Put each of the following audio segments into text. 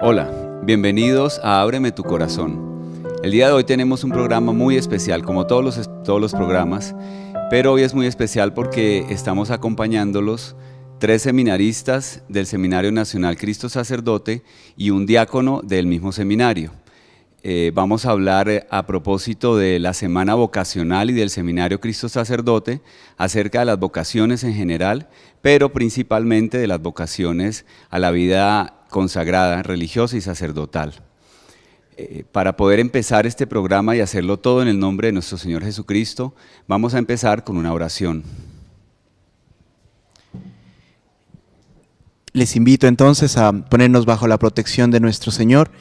Hola, bienvenidos a Ábreme tu Corazón. El día de hoy tenemos un programa muy especial, como todos los programas, pero hoy es muy especial porque estamos acompañándolos 3 seminaristas del Seminario Nacional Cristo Sacerdote y un diácono del mismo seminario. Vamos a hablar a propósito de la Semana Vocacional y del Seminario Cristo Sacerdote acerca de las vocaciones en general, pero principalmente de las vocaciones a la vida consagrada, religiosa y sacerdotal. Para poder empezar este programa y hacerlo todo en el nombre de nuestro Señor Jesucristo, vamos a empezar con una oración. Les invito entonces a ponernos bajo la protección de nuestro Señor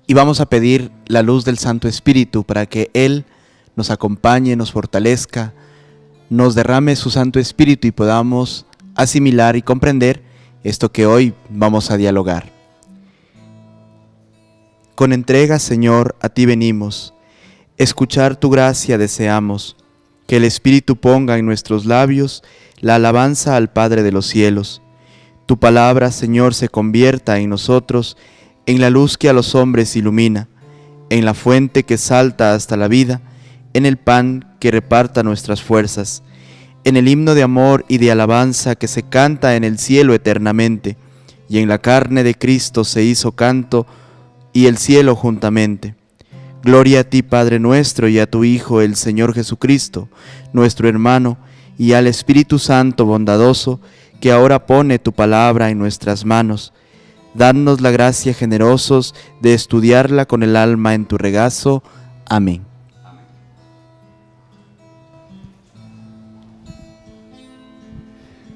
y vamos a pedir la luz del Santo Espíritu para que Él nos acompañe, nos fortalezca, nos derrame su Santo Espíritu y podamos asimilar y comprender esto que hoy vamos a dialogar. Con entrega, Señor, a ti venimos, escuchar tu gracia deseamos, que el Espíritu ponga en nuestros labios la alabanza al Padre de los cielos. Tu palabra, Señor, se convierta en nosotros en la luz que a los hombres ilumina, en la fuente que salta hasta la vida, en el pan que reparta nuestras fuerzas, en el himno de amor y de alabanza que se canta en el cielo eternamente, y en la carne de Cristo se hizo canto y el cielo juntamente. Gloria a ti, Padre nuestro, y a tu Hijo, el Señor Jesucristo, nuestro hermano, y al Espíritu Santo bondadoso, que ahora pone tu palabra en nuestras manos. Danos la gracia generosos de estudiarla con el alma en tu regazo. Amén.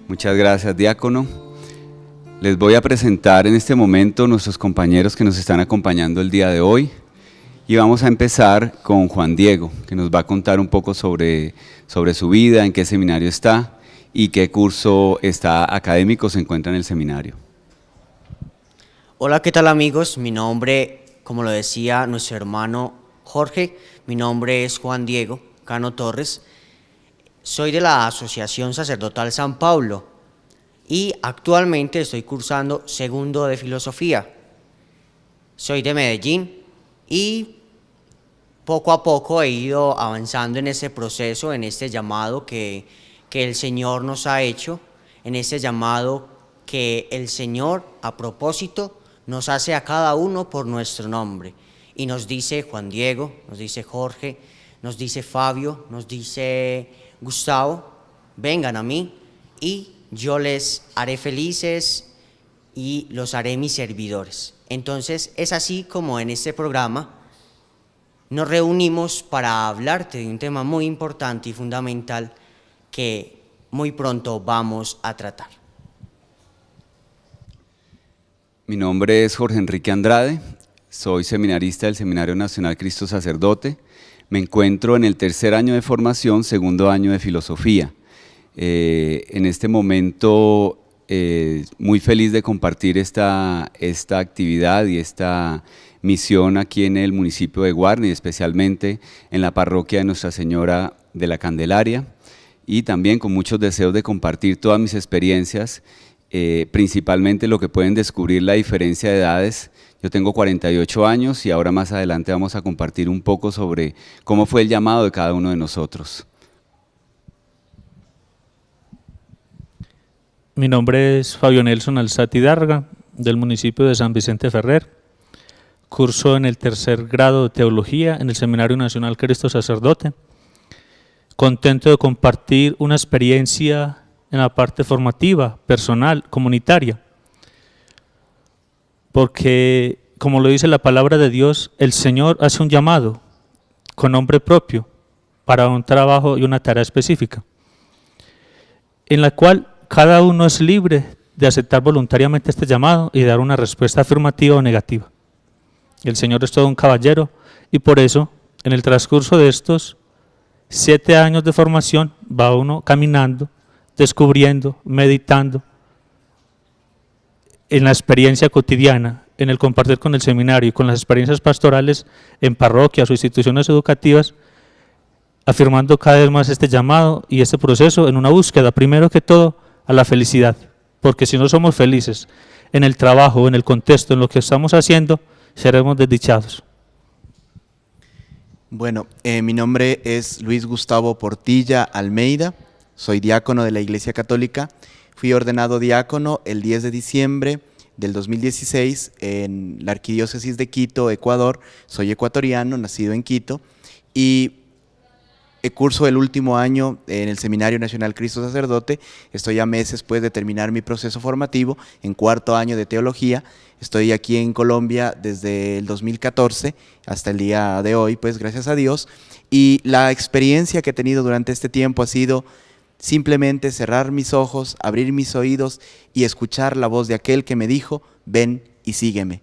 Muchas gracias, diácono. Les voy a presentar en este momento nuestros compañeros que nos están acompañando el día de hoy. Y vamos a empezar con Juan Diego, que nos va a contar un poco sobre su vida, en qué seminario está y qué curso académico se encuentra en el seminario. Hola, ¿qué tal, amigos? Mi nombre, como lo decía nuestro hermano Jorge, mi nombre es Juan Diego Cano Torres. Soy de la Asociación Sacerdotal San Pablo y actualmente estoy cursando segundo de Filosofía. Soy de Medellín y poco a poco he ido avanzando en ese proceso, en este llamado que el Señor nos ha hecho, en este llamado que el Señor, a propósito, nos hace a cada uno por nuestro nombre. Y nos dice Juan Diego, nos dice Jorge, nos dice Fabio, nos dice Gustavo, vengan a mí y yo les haré felices y los haré mis servidores. Entonces es así como en este programa nos reunimos para hablarte de un tema muy importante y fundamental que muy pronto vamos a tratar. Mi nombre es Jorge Enrique Andrade, soy seminarista del Seminario Nacional Cristo Sacerdote. Me encuentro en el 3er año de formación, 2º año de filosofía. En este momento muy feliz de compartir esta actividad y esta misión aquí en el municipio de Guarne, especialmente en la parroquia de Nuestra Señora de la Candelaria, y también con muchos deseos de compartir todas mis experiencias, principalmente lo que pueden descubrir la diferencia de edades. Yo tengo 48 años y ahora más adelante vamos a compartir un poco sobre cómo fue el llamado de cada uno de nosotros. Mi nombre es Fabio Nelson Alzati Darga, del municipio de San Vicente Ferrer. Curso en el 3er grado de Teología en el Seminario Nacional Cristo Sacerdote. Contento de compartir una experiencia en la parte formativa, personal, comunitaria. Porque, como lo dice la palabra de Dios, el Señor hace un llamado con nombre propio para un trabajo y una tarea específica, en la cual cada uno es libre de aceptar voluntariamente este llamado y dar una respuesta afirmativa o negativa. El Señor es todo un caballero y por eso, en el transcurso de estos 7 años de formación, va uno caminando, descubriendo, meditando, en la experiencia cotidiana, en el compartir con el seminario y con las experiencias pastorales en parroquias o instituciones educativas, afirmando cada vez más este llamado y este proceso en una búsqueda, primero que todo, a la felicidad, porque si no somos felices en el trabajo, en el contexto, en lo que estamos haciendo, seremos desdichados. Bueno, mi nombre es Luis Gustavo Portilla Almeida, soy diácono de la Iglesia Católica. Fui ordenado diácono el 10 de diciembre del 2016 en la Arquidiócesis de Quito, Ecuador. Soy ecuatoriano, nacido en Quito, y curso el último año en el Seminario Nacional Cristo Sacerdote. Estoy a meses pues de terminar mi proceso formativo en cuarto año de teología. Estoy aquí en Colombia desde el 2014 hasta el día de hoy, pues gracias a Dios. Y la experiencia que he tenido durante este tiempo ha sido simplemente cerrar mis ojos, abrir mis oídos y escuchar la voz de aquel que me dijo, ven y sígueme.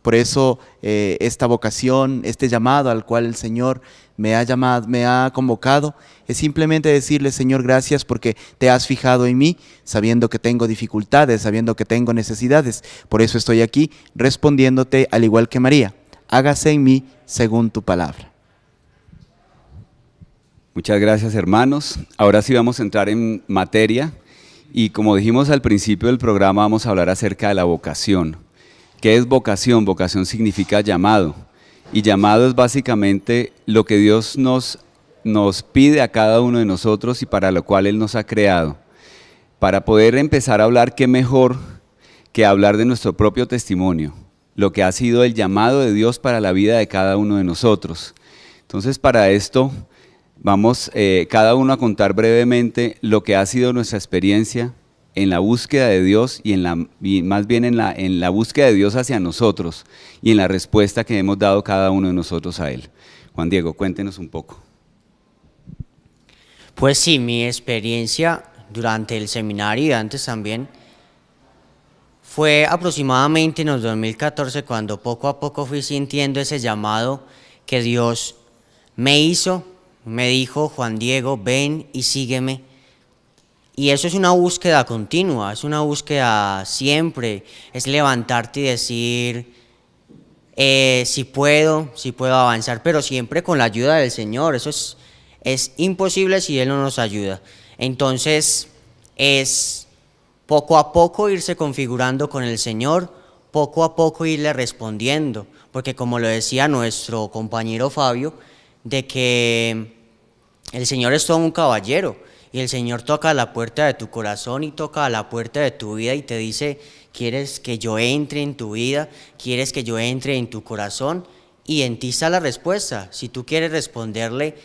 Por eso esta vocación, este llamado al cual el Señor me ha llamado, me ha convocado, es simplemente decirle, Señor, gracias porque te has fijado en mí, sabiendo que tengo dificultades, sabiendo que tengo necesidades. Por eso estoy aquí respondiéndote al igual que María, hágase en mí según tu palabra. Muchas gracias, hermanos. Ahora sí vamos a entrar en materia y como dijimos al principio del programa, vamos a hablar acerca de la vocación. ¿Qué es vocación? Vocación significa llamado, y llamado es básicamente lo que Dios nos pide a cada uno de nosotros y para lo cual Él nos ha creado. Para poder empezar a hablar, qué mejor que hablar de nuestro propio testimonio, lo que ha sido el llamado de Dios para la vida de cada uno de nosotros. Entonces, para esto vamos cada uno a contar brevemente lo que ha sido nuestra experiencia en la búsqueda de Dios y más bien en la búsqueda de Dios hacia nosotros y en la respuesta que hemos dado cada uno de nosotros a Él. Juan Diego, cuéntenos un poco. Pues sí, mi experiencia durante el seminario y antes también fue aproximadamente en el 2014 cuando poco a poco fui sintiendo ese llamado que Dios me hizo, me dijo, Juan Diego, ven y sígueme. Y eso es una búsqueda continua, es una búsqueda siempre, es levantarte y decir, si puedo avanzar, pero siempre con la ayuda del Señor. Eso es imposible si Él no nos ayuda. Entonces, es poco a poco irse configurando con el Señor, poco a poco irle respondiendo, porque como lo decía nuestro compañero Fabio, de que el Señor es todo un caballero, y el Señor toca a la puerta de tu corazón y toca a la puerta de tu vida y te dice, ¿quieres que yo entre en tu vida? ¿Quieres que yo entre en tu corazón? Y en ti está la respuesta. Si tú quieres responderle,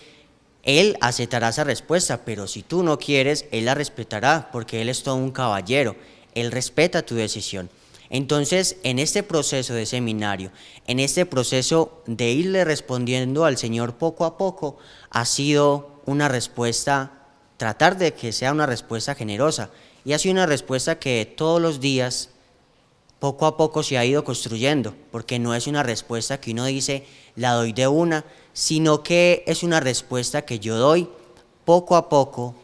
Él aceptará esa respuesta, pero si tú no quieres, Él la respetará, porque Él es todo un caballero. Él respeta tu decisión. Entonces, en este proceso de seminario, en este proceso de irle respondiendo al Señor poco a poco, ha sido una respuesta, tratar de que sea una respuesta generosa, y ha sido una respuesta que todos los días, poco a poco se ha ido construyendo, porque no es una respuesta que uno dice, la doy de una, sino que es una respuesta que yo doy poco a poco,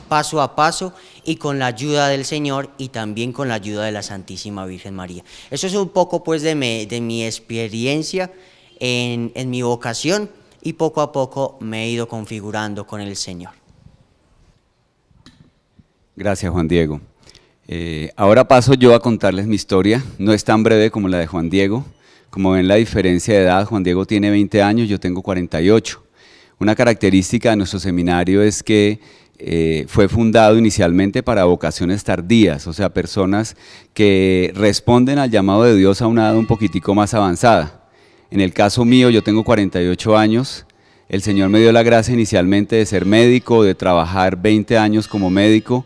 paso a paso, y con la ayuda del Señor y también con la ayuda de la Santísima Virgen María. Eso es un poco pues de mi experiencia en mi vocación, y poco a poco me he ido configurando con el Señor. Gracias, Juan Diego. Ahora paso yo a contarles mi historia. No es tan breve como la de Juan Diego. Como ven la diferencia de edad, Juan Diego tiene 20 años, yo tengo 48. Una característica de nuestro seminario es que fue fundado inicialmente para vocaciones tardías, o sea, personas que responden al llamado de Dios a una edad un poquitico más avanzada. En el caso mío, yo tengo 48 años, el Señor me dio la gracia inicialmente de ser médico, de trabajar 20 años como médico,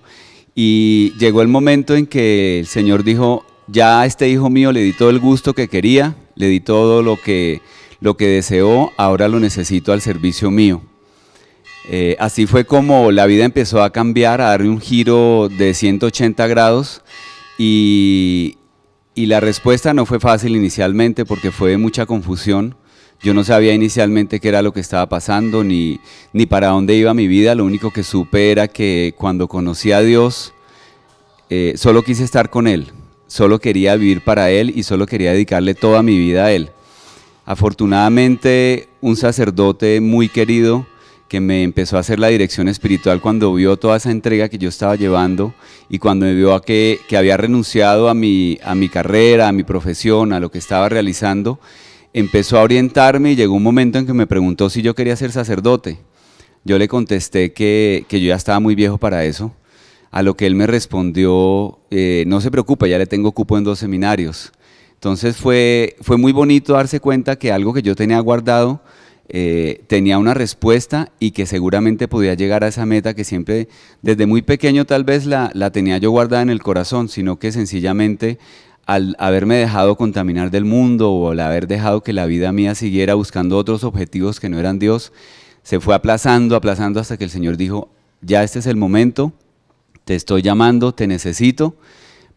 y llegó el momento en que el Señor dijo, ya a este hijo mío le di todo el gusto que quería, le di todo lo que deseó, ahora lo necesito al servicio mío. Así fue como la vida empezó a cambiar, a darle un giro de 180 grados y la respuesta no fue fácil inicialmente porque fue de mucha confusión. Yo no sabía inicialmente qué era lo que estaba pasando ni para dónde iba mi vida. Lo único que supe era que cuando conocí a Dios solo quise estar con Él, solo quería vivir para Él y solo quería dedicarle toda mi vida a Él. Afortunadamente un sacerdote muy querido que me empezó a hacer la dirección espiritual cuando vio toda esa entrega que yo estaba llevando y cuando me vio que había renunciado a mi carrera, a mi profesión, a lo que estaba realizando, empezó a orientarme y llegó un momento en que me preguntó si yo quería ser sacerdote. Yo le contesté que yo ya estaba muy viejo para eso, a lo que él me respondió, no se preocupe, ya le tengo cupo en 2 seminarios. Entonces fue muy bonito darse cuenta que algo que yo tenía guardado tenía una respuesta y que seguramente podía llegar a esa meta que siempre, desde muy pequeño tal vez la tenía yo guardada en el corazón, sino que sencillamente al haberme dejado contaminar del mundo o al haber dejado que la vida mía siguiera buscando otros objetivos que no eran Dios, se fue aplazando hasta que el Señor dijo, ya este es el momento, te estoy llamando, te necesito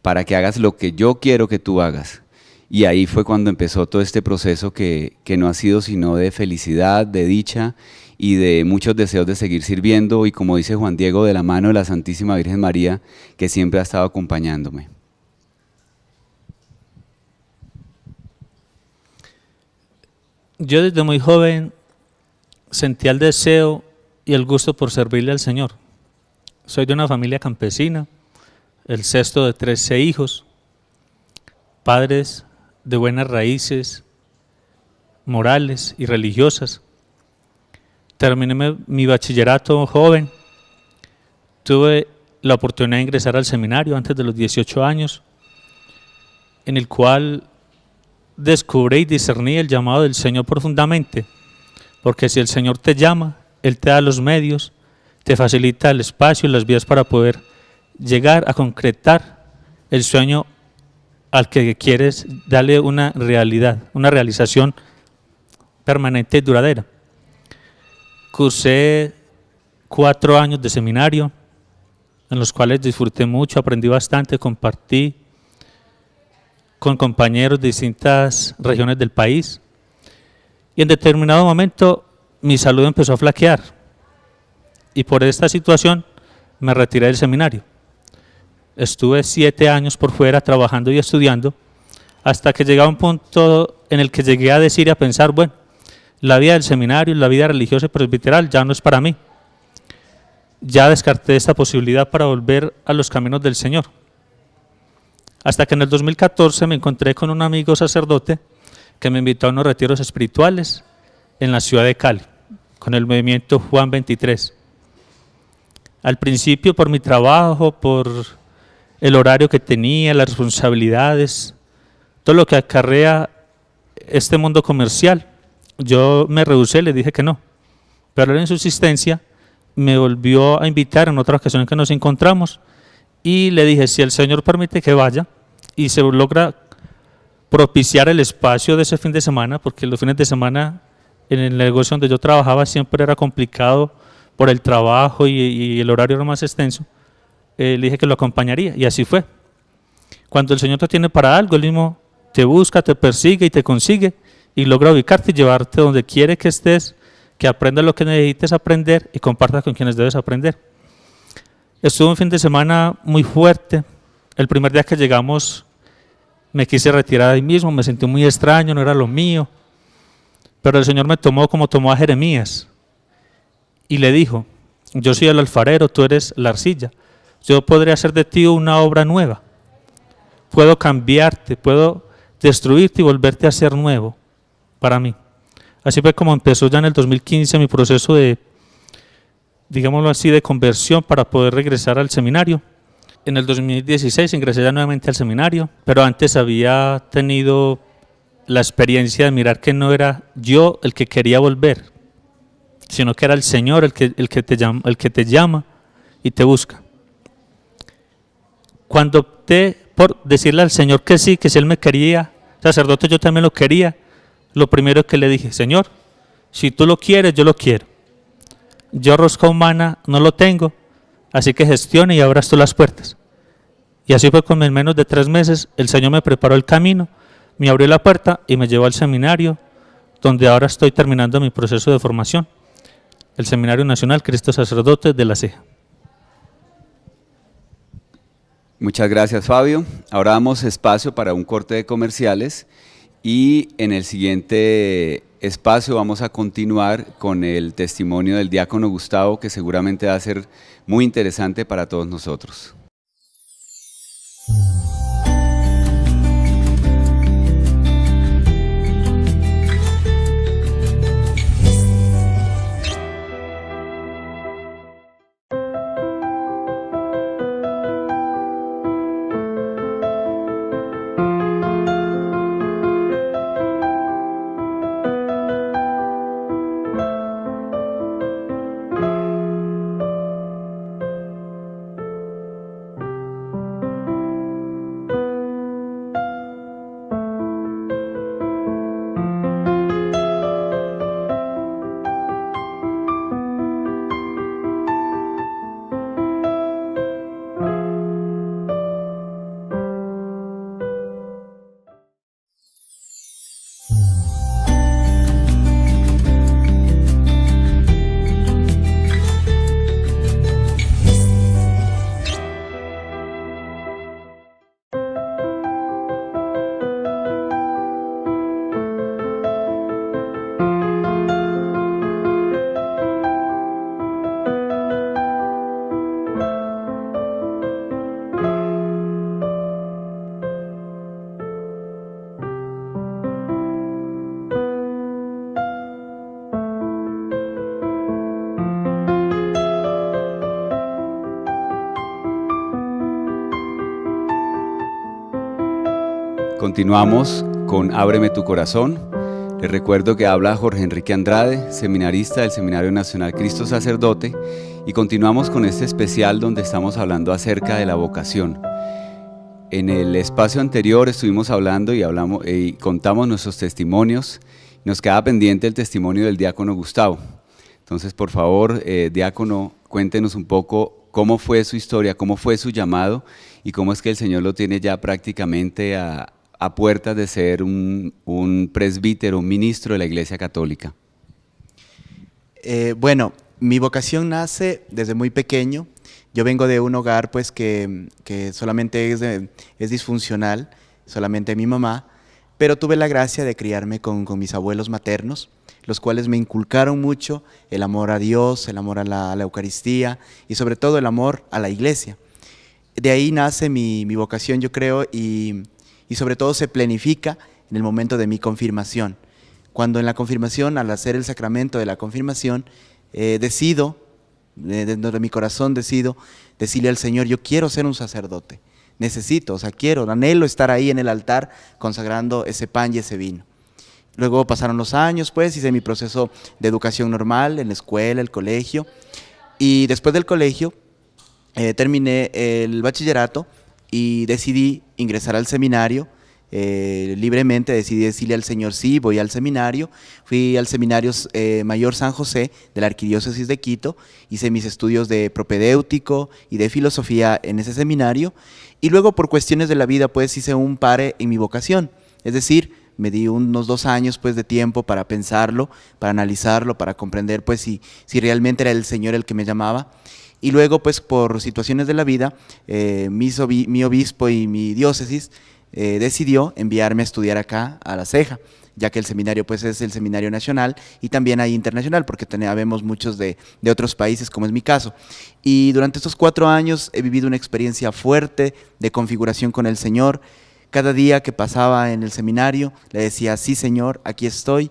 para que hagas lo que yo quiero que tú hagas. Y ahí fue cuando empezó todo este proceso que no ha sido sino de felicidad, de dicha y de muchos deseos de seguir sirviendo y, como dice Juan Diego, de la mano de la Santísima Virgen María, que siempre ha estado acompañándome. Yo desde muy joven sentía el deseo y el gusto por servirle al Señor. Soy de una familia campesina, el sexto de 13 hijos, padres de buenas raíces morales y religiosas. Terminé mi bachillerato joven, tuve la oportunidad de ingresar al seminario antes de los 18 años, en el cual descubrí y discerní el llamado del Señor profundamente, porque si el Señor te llama, Él te da los medios, te facilita el espacio y las vías para poder llegar a concretar el sueño al que quieres darle una realidad, una realización permanente y duradera. Cursé 4 años de seminario, en los cuales disfruté mucho, aprendí bastante, compartí con compañeros de distintas regiones del país, y en determinado momento mi salud empezó a flaquear, y por esta situación me retiré del seminario. Estuve 7 años por fuera trabajando y estudiando, hasta que llegaba un punto en el que llegué a decir y a pensar, bueno, la vida del seminario, la vida religiosa y presbiteral ya no es para mí. Ya descarté esta posibilidad para volver a los caminos del Señor. Hasta que en el 2014 me encontré con un amigo sacerdote que me invitó a unos retiros espirituales en la ciudad de Cali, con el movimiento Juan 23. Al principio, por mi trabajo, por el horario que tenía, las responsabilidades, todo lo que acarrea este mundo comercial, yo me rehusé, le dije que no. Pero él, en su insistencia, me volvió a invitar en otra ocasión que nos encontramos y le dije, si el Señor permite que vaya y se logra propiciar el espacio de ese fin de semana, porque los fines de semana en el negocio donde yo trabajaba siempre era complicado por el trabajo y el horario era más extenso, le dije que lo acompañaría y así fue. Cuando el Señor te tiene para algo, Él mismo te busca, te persigue y te consigue y logra ubicarte y llevarte donde quiere que estés, que aprendas lo que necesites aprender y compartas con quienes debes aprender. Estuvo un fin de semana muy fuerte. El primer día que llegamos me quise retirar ahí mismo, me sentí muy extraño, no era lo mío. Pero el Señor me tomó como tomó a Jeremías y le dijo, yo soy el alfarero, tú eres la arcilla. Yo podré hacer de ti una obra nueva. Puedo cambiarte, puedo destruirte y volverte a ser nuevo para mí. Así fue como empezó ya en el 2015 mi proceso de, digámoslo así, de conversión para poder regresar al seminario. En el 2016 ingresé ya nuevamente al seminario, pero antes había tenido la experiencia de mirar que no era yo el que quería volver, sino que era el Señor el que te llama y te busca. Cuando opté por decirle al Señor que sí, que si Él me quería sacerdote, yo también lo quería, lo primero que le dije, Señor, si tú lo quieres, yo lo quiero. Yo rosca humana no lo tengo, así que gestione y abras tú las puertas. Y así fue como en menos de 3 meses el Señor me preparó el camino, me abrió la puerta y me llevó al seminario, donde ahora estoy terminando mi proceso de formación, el Seminario Nacional Cristo Sacerdote de La Ceja. Muchas gracias, Fabio. Ahora damos espacio para un corte de comerciales y en el siguiente espacio vamos a continuar con el testimonio del diácono Gustavo, que seguramente va a ser muy interesante para todos nosotros. Continuamos con Ábreme tu corazón. Les recuerdo que habla Jorge Enrique Andrade, seminarista del Seminario Nacional Cristo Sacerdote, y continuamos con este especial donde estamos hablando acerca de la vocación. En el espacio anterior estuvimos hablando y contamos nuestros testimonios. Nos queda pendiente el testimonio del diácono Gustavo. Entonces, por favor, diácono, cuéntenos un poco cómo fue su historia, cómo fue su llamado y cómo es que el Señor lo tiene ya prácticamente a puertas de ser un presbítero, un ministro de la Iglesia Católica. Bueno, mi vocación nace desde muy pequeño. Yo vengo de un hogar pues que solamente es disfuncional, solamente mi mamá, pero tuve la gracia de criarme con mis abuelos maternos, los cuales me inculcaron mucho el amor a Dios, el amor a la Eucaristía y sobre todo el amor a la Iglesia. De ahí nace mi vocación, yo creo, y sobre todo se planifica en el momento de mi confirmación. Cuando en la confirmación, al hacer el sacramento de la confirmación, decido, dentro de mi corazón decido decirle al Señor, yo quiero ser un sacerdote, anhelo estar ahí en el altar consagrando ese pan y ese vino. Luego pasaron los años, pues, hice mi proceso de educación normal en la escuela, el colegio, y después del colegio terminé el bachillerato y decidí ingresar al seminario. Libremente decidí decirle al Señor, sí, voy al seminario. Fui al seminario Mayor San José de la Arquidiócesis de Quito, hice mis estudios de propedéutico y de filosofía en ese seminario, y luego por cuestiones de la vida pues hice un pare en mi vocación, es decir, me di unos 2 años pues de tiempo para pensarlo, para analizarlo, para comprender pues si realmente era el Señor el que me llamaba. Y luego, pues, por situaciones de la vida, mi obispo y mi diócesis decidió enviarme a estudiar acá a La Ceja, ya que el seminario, pues, es el seminario nacional y también hay internacional, porque habemos muchos de otros países, como es mi caso. Y durante estos 4 años he vivido una experiencia fuerte de configuración con el Señor. Cada día que pasaba en el seminario le decía, sí, Señor, aquí estoy,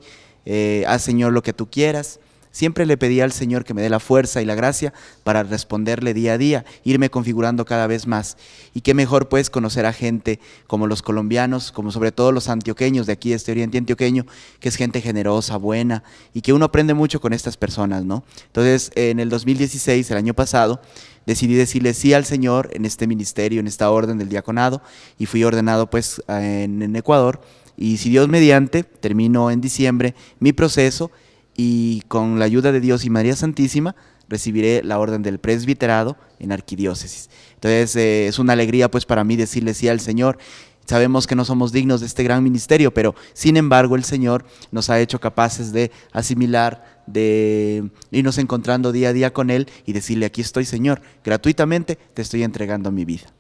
haz, Señor, lo que tú quieras. Siempre le pedía al Señor que me dé la fuerza y la gracia para responderle día a día, irme configurando cada vez más. Y qué mejor pues conocer a gente como los colombianos, como sobre todo los antioqueños de aquí, de este oriente antioqueño, que es gente generosa, buena, y que uno aprende mucho con estas personas, ¿no? Entonces, en el 2016, el año pasado, decidí decirle sí al Señor en este ministerio, en esta orden del diaconado, y fui ordenado pues en Ecuador. Y si Dios mediante, termino en diciembre mi proceso, y con la ayuda de Dios y María Santísima recibiré la orden del presbiterado en arquidiócesis. Entonces es una alegría pues para mí decirle sí al Señor. Sabemos que no somos dignos de este gran ministerio, pero sin embargo el Señor nos ha hecho capaces de asimilar, de irnos encontrando día a día con Él y decirle, aquí estoy, Señor, gratuitamente te estoy entregando mi vida.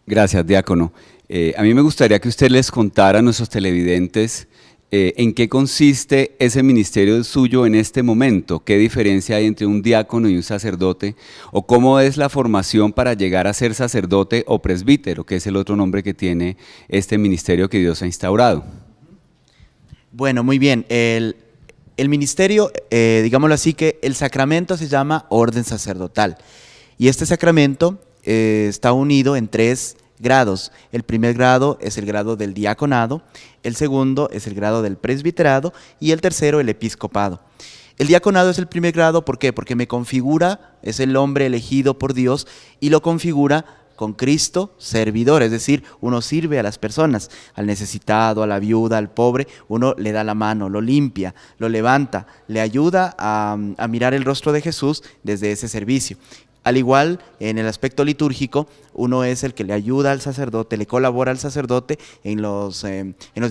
Gracias, diácono. A mí me gustaría que usted les contara a nuestros televidentes ¿en qué consiste ese ministerio suyo en este momento? ¿Qué diferencia hay entre un diácono y un sacerdote? ¿O cómo es la formación para llegar a ser sacerdote o presbítero, que es el otro nombre que tiene este ministerio que Dios ha instaurado? Bueno, muy bien. El ministerio, digámoslo así, que el sacramento se llama orden sacerdotal. Y este sacramento está unido en 3 grados. El primer grado es el grado del diaconado, el segundo es el grado del presbiterado y el tercero el episcopado. El diaconado es el primer grado, ¿por qué? Porque me configura, es el hombre elegido por Dios y lo configura con Cristo servidor, es decir, uno sirve a las personas, al necesitado, a la viuda, al pobre, uno le da la mano, lo limpia, lo levanta, le ayuda a mirar el rostro de Jesús desde ese servicio. Al igual, en el aspecto litúrgico, uno es el que le ayuda al sacerdote, le colabora al sacerdote en los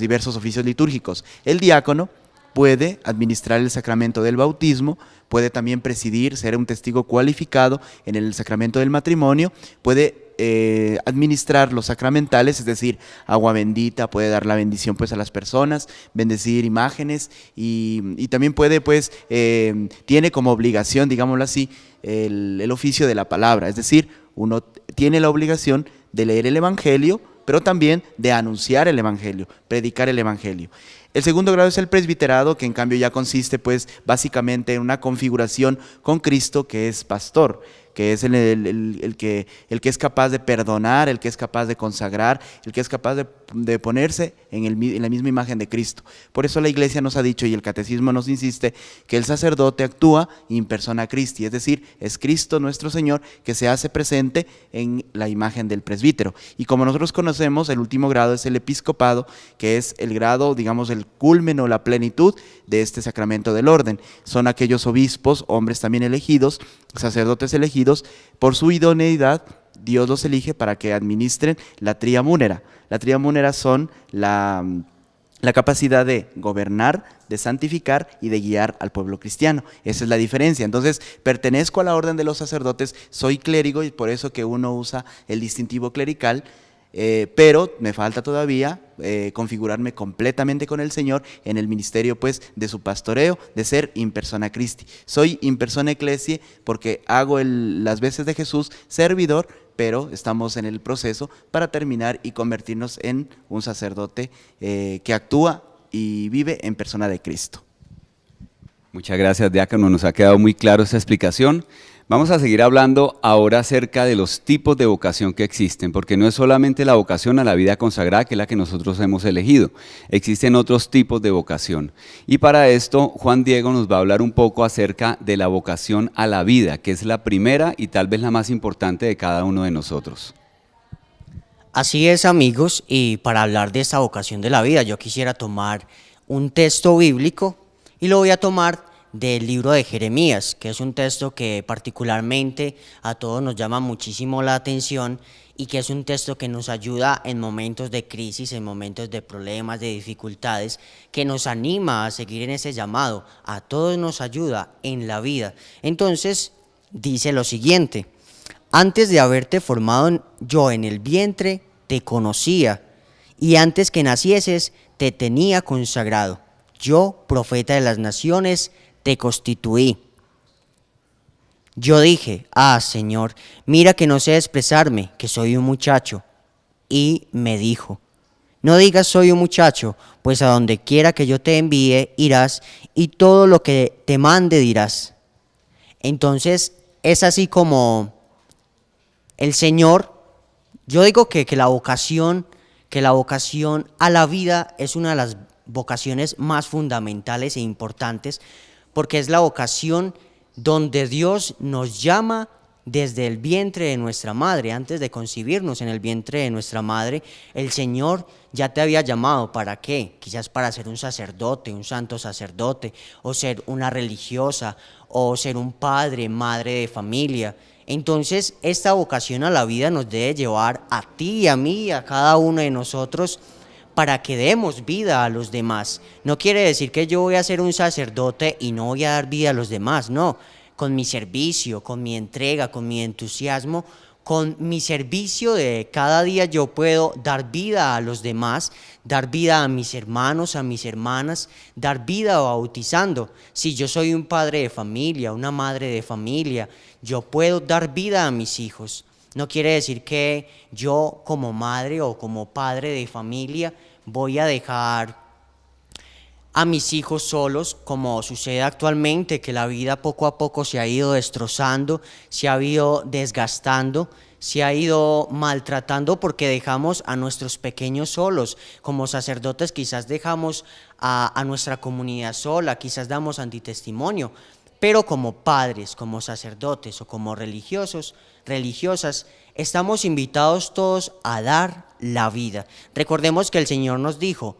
diversos oficios litúrgicos. El diácono puede administrar el sacramento del bautismo, puede también presidir, ser un testigo cualificado en el sacramento del matrimonio, puede administrar los sacramentales, es decir, agua bendita, puede dar la bendición pues a las personas, bendecir imágenes y también puede pues, tiene como obligación, digámoslo así, el oficio de la palabra, es decir, uno tiene la obligación de leer el Evangelio, pero también de anunciar el Evangelio, predicar el Evangelio. El segundo grado es el presbiterado, que en cambio ya consiste pues básicamente en una configuración con Cristo, que es pastor, que es el que es capaz de perdonar, el que es capaz de consagrar, el que es capaz de ponerse en la misma imagen de Cristo. Por eso la Iglesia nos ha dicho, y el Catecismo nos insiste, que el sacerdote actúa in persona Christi, es decir, es Cristo nuestro Señor que se hace presente en la imagen del presbítero. Y como nosotros conocemos, el último grado es el episcopado, que es el grado, digamos, el culmen o la plenitud de este sacramento del orden. Son aquellos obispos, hombres también elegidos, sacerdotes elegidos, por su idoneidad, Dios los elige para que administren la tria munera. La tria munera son la capacidad de gobernar, de santificar y de guiar al pueblo cristiano. Esa es la diferencia. Entonces, pertenezco a la orden de los sacerdotes, soy clérigo y por eso que uno usa el distintivo clerical, pero me falta todavía configurarme completamente con el Señor en el ministerio pues de su pastoreo, de ser in persona Christi. Soy in persona ecclesiae porque hago las veces de Jesús servidor, pero estamos en el proceso para terminar y convertirnos en un sacerdote que actúa y vive en persona de Cristo. Muchas gracias, diácono, nos ha quedado muy claro esta explicación. Vamos a seguir hablando ahora acerca de los tipos de vocación que existen, porque no es solamente la vocación a la vida consagrada, que es la que nosotros hemos elegido, existen otros tipos de vocación. Y para esto, Juan Diego nos va a hablar un poco acerca de la vocación a la vida, que es la primera y tal vez la más importante de cada uno de nosotros. Así es, amigos, y para hablar de esta vocación de la vida, yo quisiera tomar un texto bíblico y lo voy a tomar del libro de Jeremías, que es un texto que particularmente a todos nos llama muchísimo la atención y que es un texto que nos ayuda en momentos de crisis, en momentos de problemas, de dificultades, que nos anima a seguir en ese llamado, a todos nos ayuda en la vida. Entonces, dice lo siguiente: antes de haberte formado yo en el vientre, te conocía, y antes que nacieses, te tenía consagrado. Yo, profeta de las naciones, te constituí. Yo dije, Señor, mira que no sé expresarme, que soy un muchacho. Y me dijo, no digas soy un muchacho, pues a donde quiera que yo te envíe irás, y todo lo que te mande dirás. Entonces es así como el Señor, yo digo que la vocación a la vida es una de las vocaciones más fundamentales e importantes, porque es la vocación donde Dios nos llama desde el vientre de nuestra madre. Antes de concebirnos en el vientre de nuestra madre, el Señor ya te había llamado. ¿Para qué? Quizás para ser un sacerdote, un santo sacerdote, o ser una religiosa, o ser un padre, madre de familia. Entonces, esta vocación a la vida nos debe llevar a ti y a mí y a cada uno de nosotros para que demos vida a los demás. No quiere decir que yo voy a ser un sacerdote y no voy a dar vida a los demás, no. Con mi servicio, con mi entrega, con mi entusiasmo, Con mi servicio de cada día yo puedo dar vida a los demás, dar vida a mis hermanos, a mis hermanas, dar vida bautizando. Si yo soy un padre de familia, una madre de familia, yo puedo dar vida a mis hijos. No quiere decir que yo como madre o como padre de familia voy a dejar a mis hijos solos, como sucede actualmente, que la vida poco a poco se ha ido destrozando, se ha ido desgastando, se ha ido maltratando porque dejamos a nuestros pequeños solos. Como sacerdotes quizás dejamos a nuestra comunidad sola, quizás damos antitestimonio, pero como padres, como sacerdotes o como religiosos, religiosas, estamos invitados todos a dar la vida. Recordemos que el Señor nos dijo: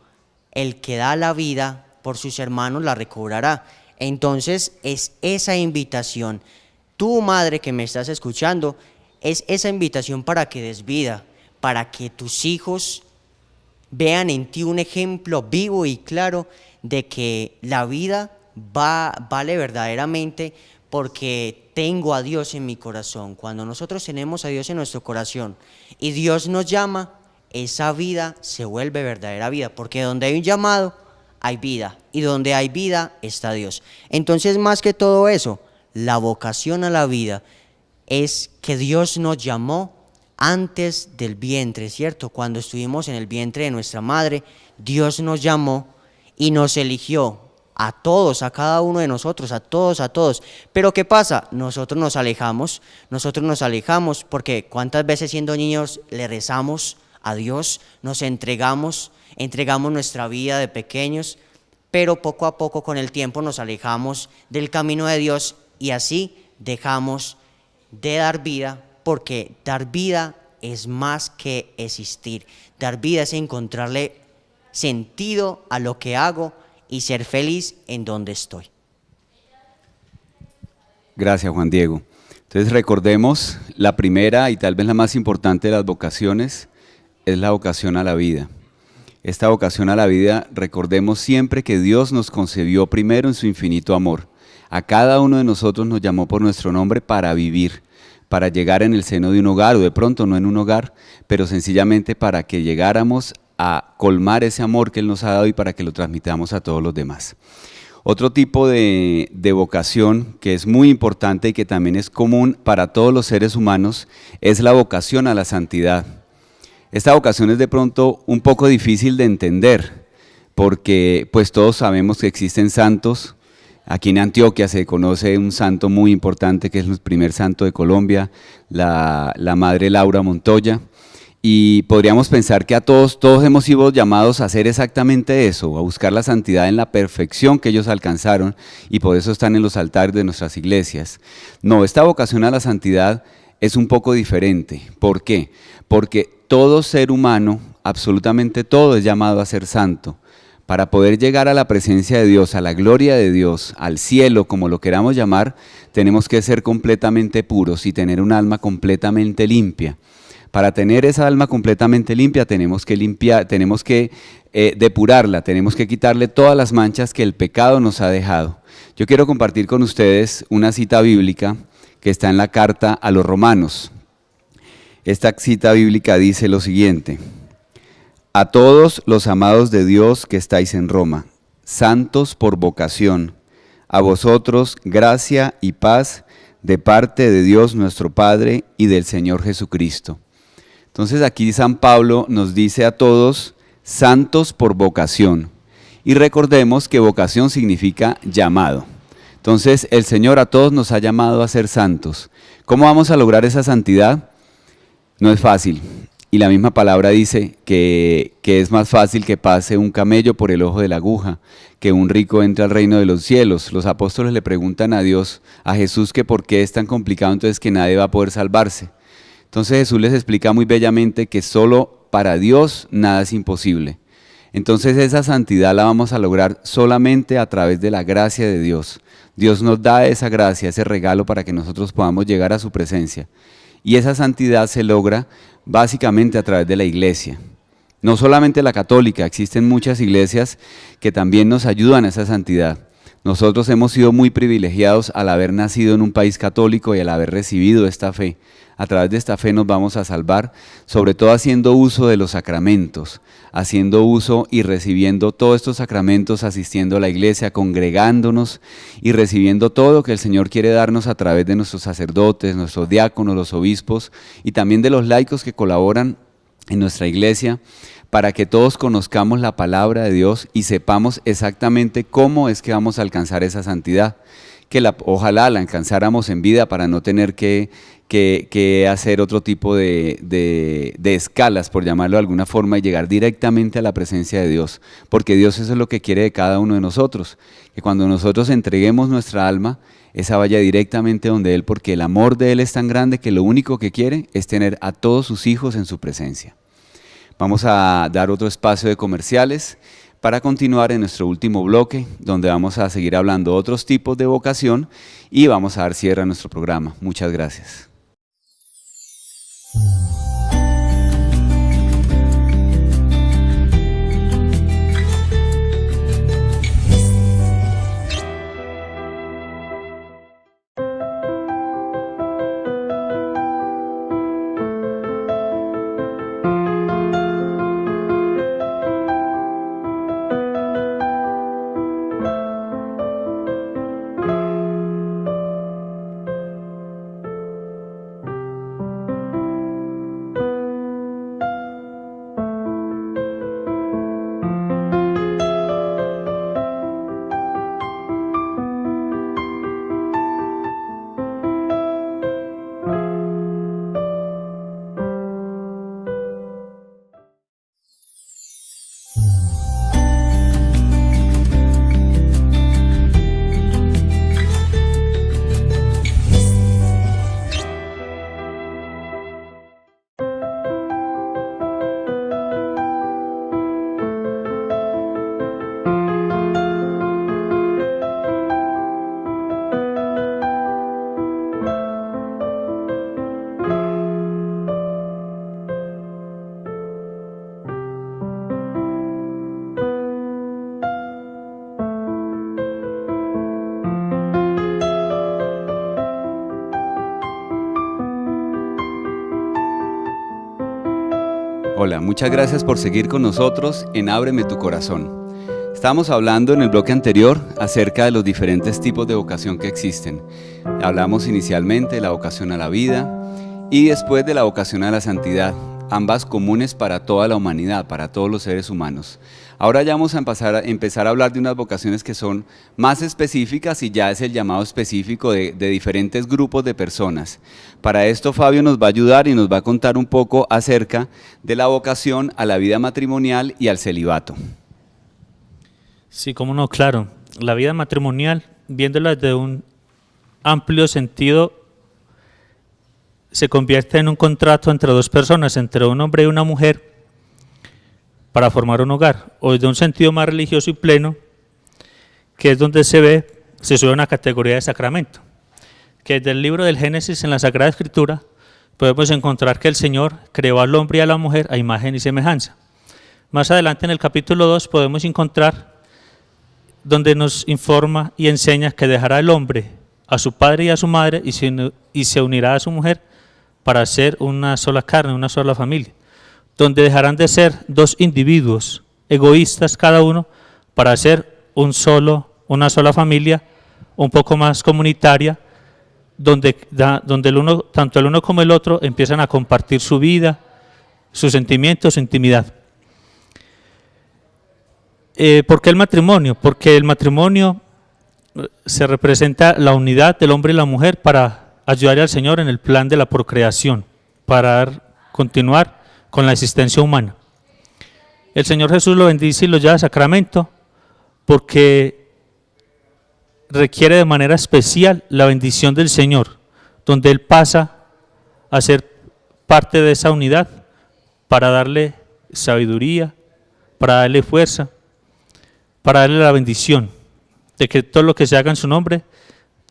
el que da la vida por sus hermanos la recobrará. Entonces es esa invitación, tú madre que me estás escuchando, es esa invitación para que des vida, para que tus hijos vean en ti un ejemplo vivo y claro de que la vida vale verdaderamente porque tengo a Dios en mi corazón. Cuando nosotros tenemos a Dios en nuestro corazón y Dios nos llama, esa vida se vuelve verdadera vida, porque donde hay un llamado, hay vida, y donde hay vida está Dios. Entonces, más que todo eso, la vocación a la vida es que Dios nos llamó antes del vientre, ¿cierto? Cuando estuvimos en el vientre de nuestra madre, Dios nos llamó y nos eligió a todos, a cada uno de nosotros, a todos. Pero ¿qué pasa? Nosotros nos alejamos porque ¿cuántas veces siendo niños le rezamos a Dios, nos entregamos nuestra vida de pequeños, pero poco a poco con el tiempo nos alejamos del camino de Dios y así dejamos de dar vida, porque dar vida es más que existir. Dar vida es encontrarle sentido a lo que hago y ser feliz en donde estoy. Gracias, Juan Diego. Entonces recordemos, la primera y tal vez la más importante de las vocaciones es la vocación a la vida. Esta vocación a la vida, recordemos siempre que Dios nos concebió primero en su infinito amor. A cada uno de nosotros nos llamó por nuestro nombre para vivir, para llegar en el seno de un hogar, o de pronto no en un hogar, pero sencillamente para que llegáramos a colmar ese amor que Él nos ha dado y para que lo transmitamos a todos los demás. Otro tipo de vocación que es muy importante y que también es común para todos los seres humanos es la vocación a la santidad. Esta vocación es de pronto un poco difícil de entender, porque pues todos sabemos que existen santos. Aquí en Antioquia se conoce un santo muy importante que es el primer santo de Colombia, la Madre Laura Montoya, y podríamos pensar que a todos hemos sido llamados a hacer exactamente eso, a buscar la santidad en la perfección que ellos alcanzaron y por eso están en los altares de nuestras iglesias. No, esta vocación a la santidad es un poco diferente. ¿Por qué? Porque todo ser humano, absolutamente todo, es llamado a ser santo. Para poder llegar a la presencia de Dios, a la gloria de Dios, al cielo, como lo queramos llamar, tenemos que ser completamente puros y tener un alma completamente limpia. Para tener esa alma completamente limpia tenemos que depurarla, tenemos que quitarle todas las manchas que el pecado nos ha dejado. Yo quiero compartir con ustedes una cita bíblica que está en la carta a los Romanos. Esta cita bíblica dice lo siguiente: a todos los amados de Dios que estáis en Roma, santos por vocación, a vosotros gracia y paz de parte de Dios nuestro Padre y del Señor Jesucristo. Entonces aquí San Pablo nos dice a todos santos por vocación. Y recordemos que vocación significa llamado. Entonces el Señor a todos nos ha llamado a ser santos. ¿Cómo vamos a lograr esa santidad? No es fácil. Y la misma palabra dice que es más fácil que pase un camello por el ojo de la aguja, que un rico entre al reino de los cielos. Los apóstoles le preguntan a Dios, a Jesús, que por qué es tan complicado entonces que nadie va a poder salvarse. Entonces Jesús les explica muy bellamente que solo para Dios nada es imposible. Entonces esa santidad la vamos a lograr solamente a través de la gracia de Dios. Dios nos da esa gracia, ese regalo para que nosotros podamos llegar a su presencia. Y esa santidad se logra básicamente a través de la iglesia. No solamente la católica, existen muchas iglesias que también nos ayudan a esa santidad. Nosotros hemos sido muy privilegiados al haber nacido en un país católico y al haber recibido esta fe. a través de esta fe nos vamos a salvar, sobre todo haciendo uso de los sacramentos, haciendo uso y recibiendo todos estos sacramentos, asistiendo a la iglesia, congregándonos y recibiendo todo lo que el Señor quiere darnos a través de nuestros sacerdotes, nuestros diáconos, los obispos y también de los laicos que colaboran en nuestra iglesia, para que todos conozcamos la palabra de Dios y sepamos exactamente cómo es que vamos a alcanzar esa santidad, que ojalá la alcanzáramos en vida para no tener que hacer otro tipo de escalas, por llamarlo de alguna forma, y llegar directamente a la presencia de Dios, porque Dios eso es lo que quiere de cada uno de nosotros, que cuando nosotros entreguemos nuestra alma, esa vaya directamente donde Él, porque el amor de Él es tan grande que lo único que quiere es tener a todos sus hijos en su presencia. Vamos a dar otro espacio de comerciales para continuar en nuestro último bloque, donde vamos a seguir hablando de otros tipos de vocación y vamos a dar cierre a nuestro programa. Muchas gracias. Hola, muchas gracias por seguir con nosotros en Ábreme tu Corazón. Estábamos hablando en el bloque anterior acerca de los diferentes tipos de vocación que existen. Hablamos inicialmente de la vocación a la vida y después de la vocación a la santidad, ambas comunes para toda la humanidad, para todos los seres humanos. Ahora ya vamos a empezar a hablar de unas vocaciones que son más específicas y ya es el llamado específico de diferentes grupos de personas. Para esto Fabio nos va a ayudar y nos va a contar un poco acerca de la vocación a la vida matrimonial y al celibato. Sí, cómo no, claro. La vida matrimonial, viéndola desde un amplio sentido, se convierte en un contrato entre dos personas, entre un hombre y una mujer, para formar un hogar, o desde un sentido más religioso y pleno, que es donde se sube a una categoría de sacramento, que desde el libro del Génesis en la Sagrada Escritura podemos encontrar que el Señor creó al hombre y a la mujer a imagen y semejanza. Más adelante en el capítulo 2 podemos encontrar donde nos informa y enseña que dejará el hombre a su padre y a su madre y se unirá a su mujer para ser una sola carne, una sola familia, donde dejarán de ser dos individuos egoístas cada uno para ser una sola familia, un poco más comunitaria, donde tanto el uno como el otro empiezan a compartir su vida, sus sentimientos, su intimidad. ¿Por qué el matrimonio? Porque el matrimonio se representa la unidad del hombre y la mujer para ayudar al Señor en el plan de la procreación, para continuar con la existencia humana. El Señor Jesús lo bendice y lo lleva a sacramento porque requiere de manera especial la bendición del Señor, donde Él pasa a ser parte de esa unidad para darle sabiduría, para darle fuerza, para darle la bendición de que todo lo que se haga en su nombre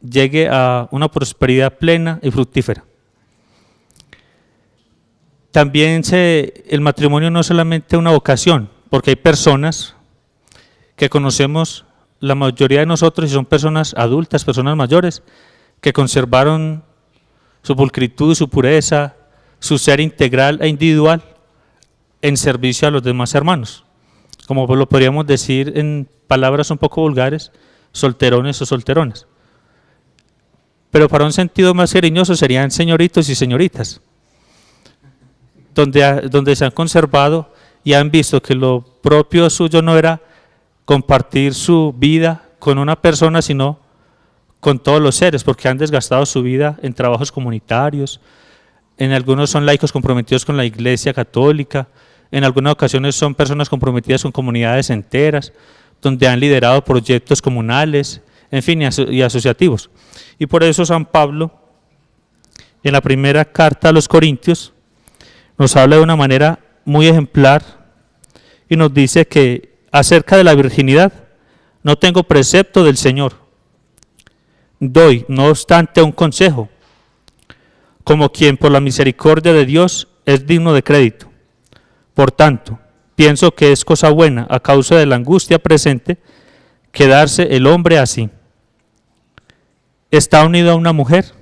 llegue a una prosperidad plena y fructífera. También el matrimonio no es solamente una vocación, porque hay personas que conocemos, la mayoría de nosotros, y son personas adultas, personas mayores, que conservaron su pulcritud, su pureza, su ser integral e individual en servicio a los demás hermanos. Como lo podríamos decir en palabras un poco vulgares, solterones o solteronas. Pero para un sentido más cariñoso serían señoritos y señoritas, donde se han conservado y han visto que lo propio suyo no era compartir su vida con una persona, sino con todos los seres, porque han desgastado su vida en trabajos comunitarios, en algunos son laicos comprometidos con la Iglesia Católica, en algunas ocasiones son personas comprometidas con comunidades enteras, donde han liderado proyectos comunales, en fin, y asociativos. Y por eso San Pablo, en la primera carta a los Corintios, nos habla de una manera muy ejemplar y nos dice que acerca de la virginidad no tengo precepto del Señor. Doy, no obstante, un consejo, como quien por la misericordia de Dios es digno de crédito. Por tanto, pienso que es cosa buena, a causa de la angustia presente, quedarse el hombre así. Está unido a una mujer,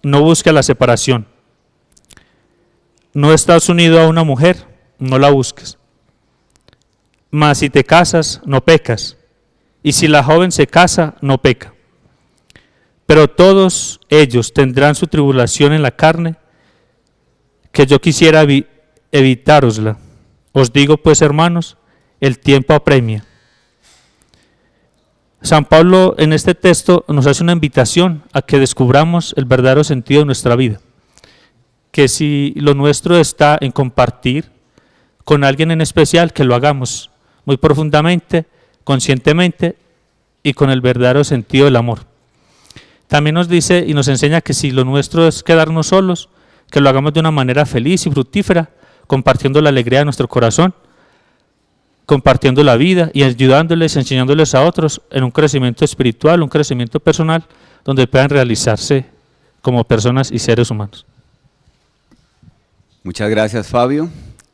no busque la separación. No estás unido a una mujer, no la busques. Mas si te casas, no pecas. Y si la joven se casa, no peca. Pero todos ellos tendrán su tribulación en la carne, que yo quisiera evitárosla. Os digo pues, hermanos, el tiempo apremia. San Pablo en este texto nos hace una invitación a que descubramos el verdadero sentido de nuestra vida. Que si lo nuestro está en compartir con alguien en especial, que lo hagamos muy profundamente, conscientemente y con el verdadero sentido del amor. También nos dice y nos enseña que si lo nuestro es quedarnos solos, que lo hagamos de una manera feliz y fructífera, compartiendo la alegría de nuestro corazón, compartiendo la vida y ayudándoles, enseñándoles a otros en un crecimiento espiritual, un crecimiento personal, donde puedan realizarse como personas y seres humanos. Muchas gracias, Fabio,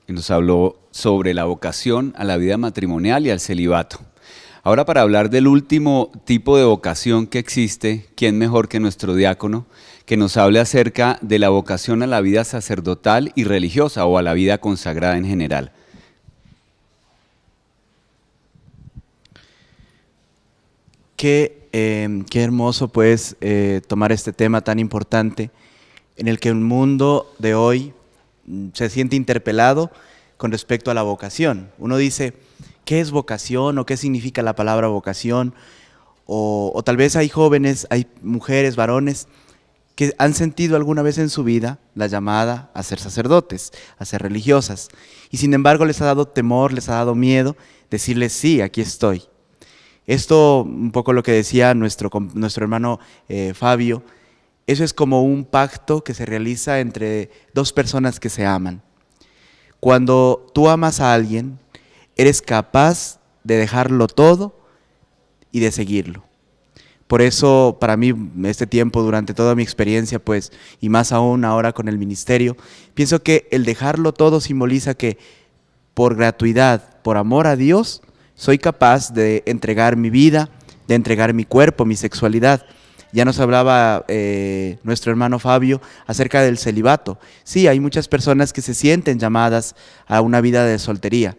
que nos habló sobre la vocación a la vida matrimonial y al celibato. Ahora, para hablar del último tipo de vocación que existe, ¿quién mejor que nuestro diácono, que nos hable acerca de la vocación a la vida sacerdotal y religiosa o a la vida consagrada en general? Qué hermoso pues tomar este tema tan importante en el que el mundo de hoy se siente interpelado con respecto a la vocación. Uno dice, ¿qué es vocación o qué significa la palabra vocación? O tal vez hay jóvenes, hay mujeres, varones que han sentido alguna vez en su vida la llamada a ser sacerdotes, a ser religiosas, y sin embargo les ha dado temor, les ha dado miedo decirles sí, aquí estoy. Esto, un poco lo que decía nuestro hermano Fabio, eso es como un pacto que se realiza entre dos personas que se aman. Cuando tú amas a alguien, eres capaz de dejarlo todo y de seguirlo. Por eso, para mí, este tiempo, durante toda mi experiencia, pues, y más aún ahora con el ministerio, pienso que el dejarlo todo simboliza que por gratuidad, por amor a Dios, soy capaz de entregar mi vida, de entregar mi cuerpo, mi sexualidad. Ya nos hablaba nuestro hermano Fabio acerca del celibato. Sí, hay muchas personas que se sienten llamadas a una vida de soltería,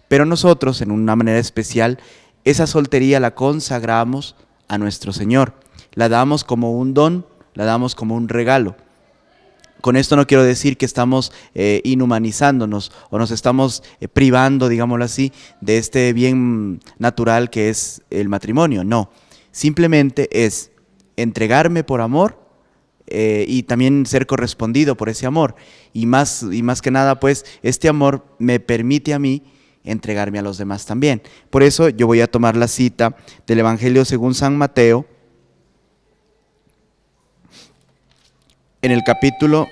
pero nosotros, en una manera especial, esa soltería la consagramos a nuestro Señor. La damos como un don, la damos como un regalo. Con esto no quiero decir que estamos inhumanizándonos o nos estamos privando, digámoslo así, de este bien natural que es el matrimonio. No, simplemente es entregarme por amor y también ser correspondido por ese amor. Y más que nada, pues, este amor me permite a mí entregarme a los demás también. Por eso yo voy a tomar la cita del Evangelio según San Mateo, en el capítulo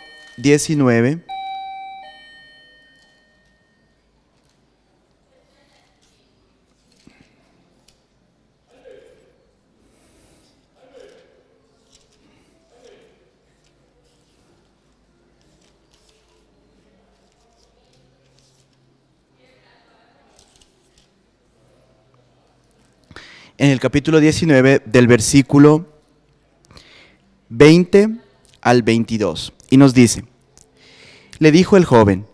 19, del versículo 20 al 22. Y nos dice: le dijo el joven: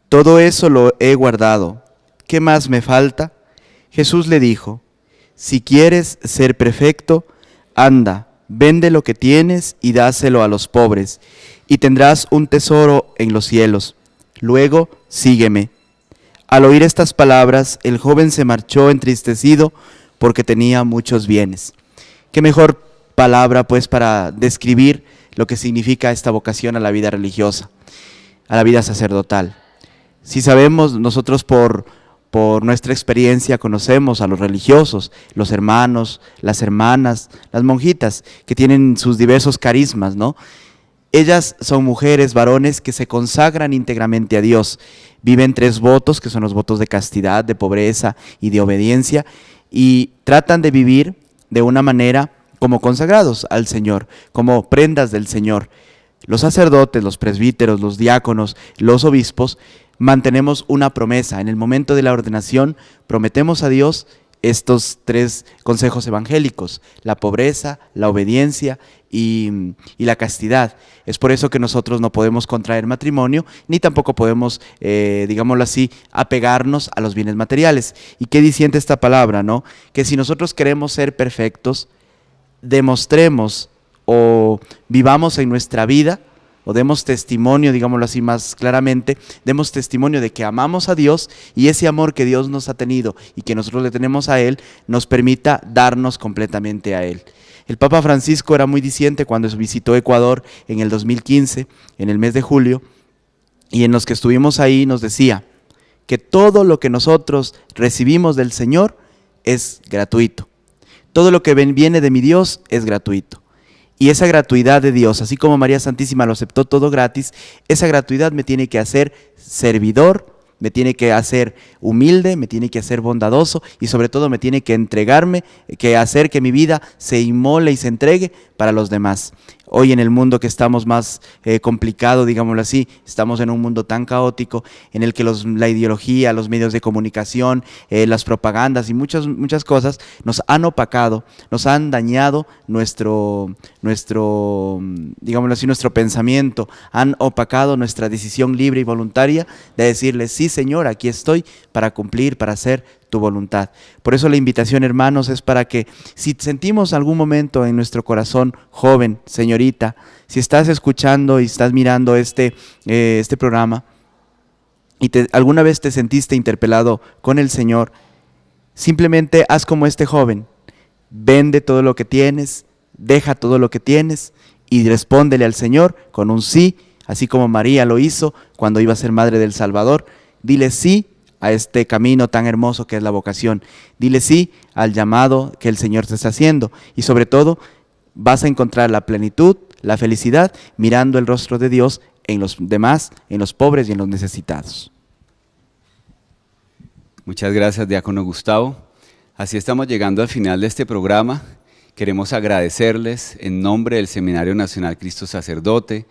todo eso lo he guardado, ¿qué más me falta? Jesús le dijo: si quieres ser perfecto, anda, vende lo que tienes y dáselo a los pobres, y tendrás un tesoro en los cielos. Luego, sígueme. Al oír estas palabras, el joven se marchó entristecido porque tenía muchos bienes. Qué mejor palabra, pues, para describir lo que significa esta vocación a la vida religiosa, a la vida sacerdotal. Si sabemos, nosotros por nuestra experiencia conocemos a los religiosos, los hermanos, las hermanas, las monjitas, que tienen sus diversos carismas, ¿no? Ellas son mujeres, varones, que se consagran íntegramente a Dios. Viven 3 votos, que son los votos de castidad, de pobreza y de obediencia, y tratan de vivir de una manera como consagrados al Señor, como prendas del Señor. Los sacerdotes, los presbíteros, los diáconos, los obispos, mantenemos una promesa. En el momento de la ordenación prometemos a Dios estos 3 consejos evangélicos: la pobreza, la obediencia y la castidad. Es por eso que nosotros no podemos contraer matrimonio, ni tampoco podemos, digámoslo así, apegarnos a los bienes materiales. ¿Y qué diciente esta palabra, no? Que si nosotros queremos ser perfectos, demostremos o vivamos en nuestra vida, o demos testimonio, digámoslo así más claramente, demos testimonio de que amamos a Dios, y ese amor que Dios nos ha tenido y que nosotros le tenemos a Él, nos permita darnos completamente a Él. El Papa Francisco era muy diciente cuando visitó Ecuador en el 2015, en el mes de julio, y en los que estuvimos ahí nos decía que todo lo que nosotros recibimos del Señor es gratuito. Todo lo que viene de mi Dios es gratuito. Y esa gratuidad de Dios, así como María Santísima lo aceptó todo gratis, esa gratuidad me tiene que hacer servidor, me tiene que hacer humilde, me tiene que hacer bondadoso, y sobre todo me tiene que entregarme, que hacer que mi vida se inmole y se entregue para los demás. Hoy en el mundo que estamos más complicado, digámoslo así, estamos en un mundo tan caótico en el que la ideología, los medios de comunicación, las propagandas y muchas cosas nos han opacado, nos han dañado nuestro, digámoslo así, nuestro pensamiento, han opacado nuestra decisión libre y voluntaria de decirle: sí, Señor, aquí estoy para cumplir, para hacer tu voluntad. Por eso la invitación, hermanos, es para que, si sentimos algún momento en nuestro corazón, joven, señorita, si estás escuchando y estás mirando este programa y alguna vez te sentiste interpelado con el Señor, simplemente haz como este joven: vende todo lo que tienes, deja todo lo que tienes y respóndele al Señor con un sí, así como María lo hizo cuando iba a ser madre del Salvador. Dile sí a este camino tan hermoso que es la vocación. Dile sí al llamado que el Señor te está haciendo, y sobre todo vas a encontrar la plenitud, la felicidad, mirando el rostro de Dios en los demás, en los pobres y en los necesitados. Muchas gracias, diácono Gustavo. Así estamos llegando al final de este programa. Queremos agradecerles en nombre del Seminario Nacional Cristo Sacerdote,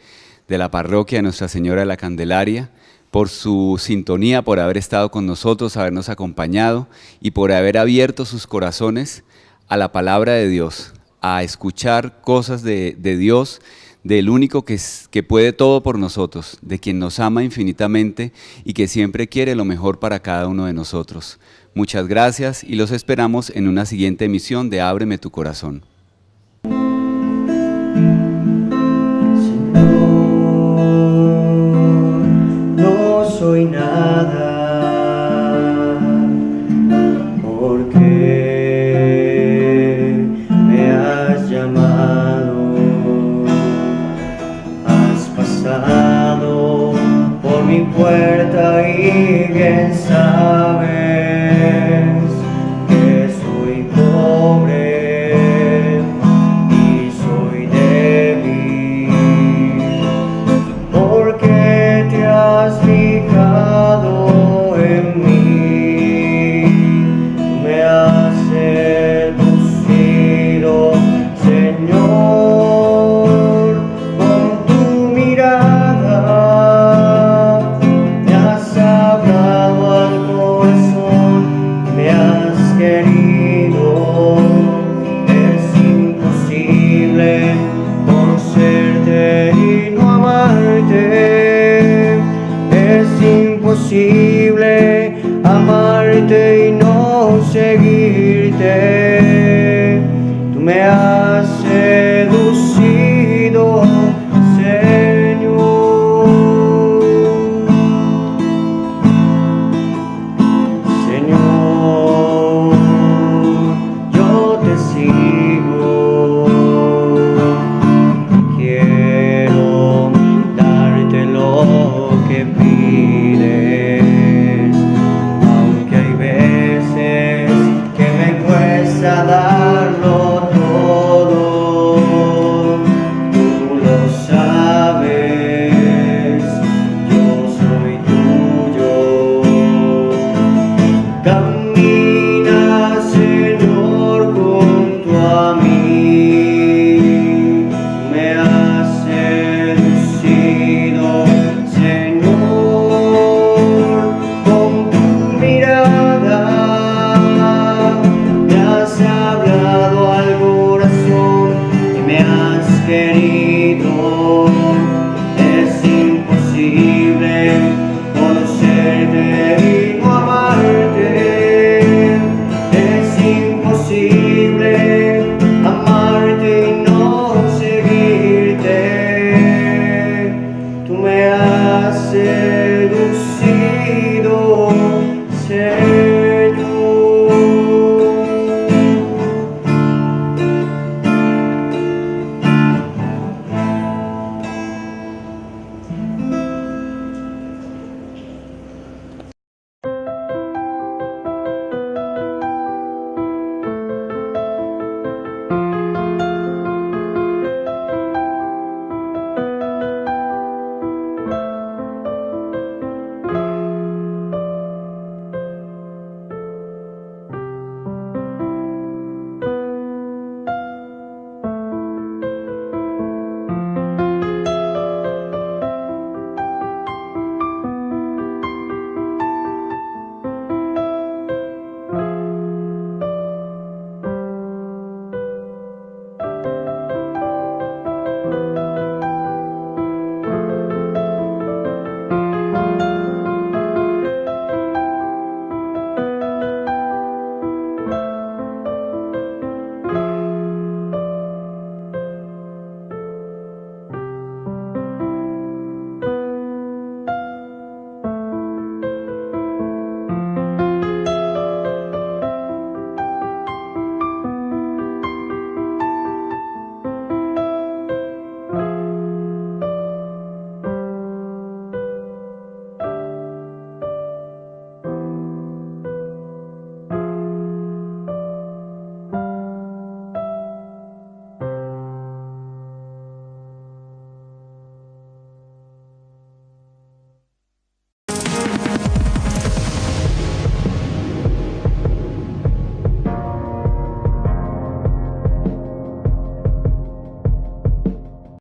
de la parroquia de Nuestra Señora de la Candelaria, por su sintonía, por haber estado con nosotros, habernos acompañado y por haber abierto sus corazones a la palabra de Dios, a escuchar cosas de Dios, del único que puede todo por nosotros, de quien nos ama infinitamente y que siempre quiere lo mejor para cada uno de nosotros. Muchas gracias y los esperamos en una siguiente emisión de Ábreme tu Corazón. Soy nada, porque me has llamado, has pasado por mi puerta y bien sabes que soy pobre y soy débil, porque te has fijado en mí, me has seducido, Señor, con tu mirada, me has hablado al corazón. imposible amarte y no seguirte. Tú me has seducido